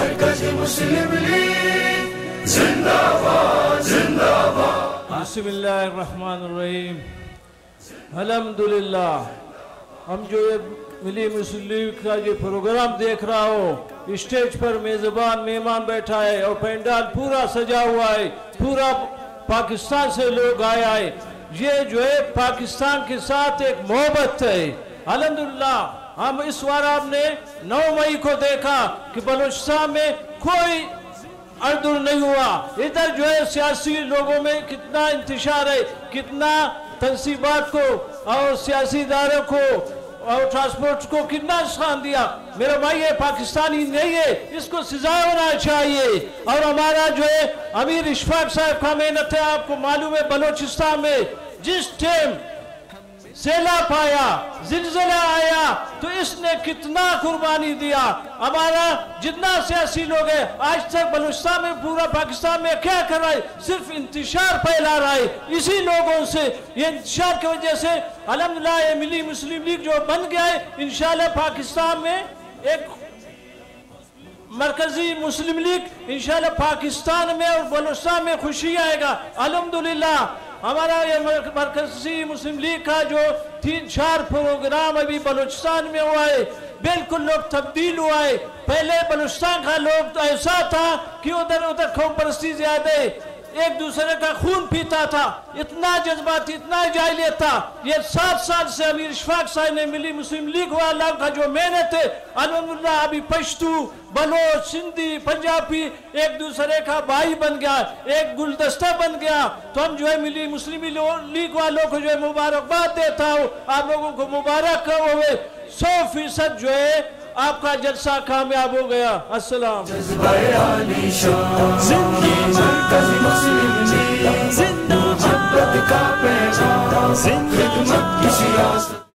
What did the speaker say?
مرکزی مسلم لیگ زندہ باد زندہ باد. بسم اللہ الرحمن الرحیم. الحمدللہ ہم جو یہ ملی مسلم لیگ کا یہ پروگرام دیکھ رہا ہو، اسٹیج پر میزبان مہمان بیٹھا ہے اور پینڈال پورا سجا ہوا ہے، پورا پاکستان سے لوگ آئے آئے. یہ جو ہے پاکستان کے ساتھ ایک محبت ہے. الحمدللہ ہم اس بار آپ نے 9 مئی کو دیکھا کہ بلوچستان میں کوئی اردو نہیں ہوا. ادھر جو ہے سیاسی لوگوں میں کتنا انتشار ہے، کتنا تنصیبات کو اور سیاسی اداروں کو اور ٹرانسپورٹ کو کتنا نقصان دیا. میرا بھائی یہ پاکستانی نہیں ہے، اس کو سزا ہونا چاہیے. اور ہمارا جو ہے امیر اشفاق صاحب کا محنت ہے. آپ کو معلوم ہے بلوچستان میں جس ٹائم سیلاب آیا، زلزلہ آیا تو اس نے کتنا قربانی دیا. ہمارا جتنا سیاسی لوگ ہیں آج تک بلوچستان میں پورا پاکستان میں کیا کر رہا ہے؟ صرف انتشار پھیلا رہا ہے. اسی لوگوں سے یہ انتشار کی وجہ سے الحمدللہ یہ ملی مسلم لیگ جو بن گیا ہے، انشاءاللہ پاکستان میں ایک مرکزی مسلم لیگ انشاءاللہ پاکستان میں اور بلوچستان میں خوشی آئے گا. الحمدللہ ہمارا یہ مرکزی مسلم لیگ کا جو 3-4 پروگرام ابھی بلوچستان میں ہوا ہے، بالکل لوگ تبدیل ہوا ہے. پہلے بلوچستان کا لوگ ایسا تھا کہ ادھر قوم پرستی زیادہ ہے، ایک دوسرے کا خون پیتا تھا، اتنا جذباتی، اتنا جاہلیت تھا. یہ 7 سال سے امیر اشفاق صاحب نے ملی مسلم لیگ والا کا جو محنت ہے الحمدللہ ابھی پشتو، بلوچ، سندھی، پنجابی ایک دوسرے کا بھائی بن گیا، ایک گلدستہ بن گیا. تو ہم جو ہے ملی مسلم لیگ والوں کو جو ہے مبارکباد دیتا ہوں. آپ لوگوں کو مبارک ہوئے. 100% جو ہے آپ کا جلسہ کامیاب ہو گیا. السلام. جذبہ عالی شان یہ مرکزی مسلم لیگ محبت کا پیغام، خدمت کی سیاست.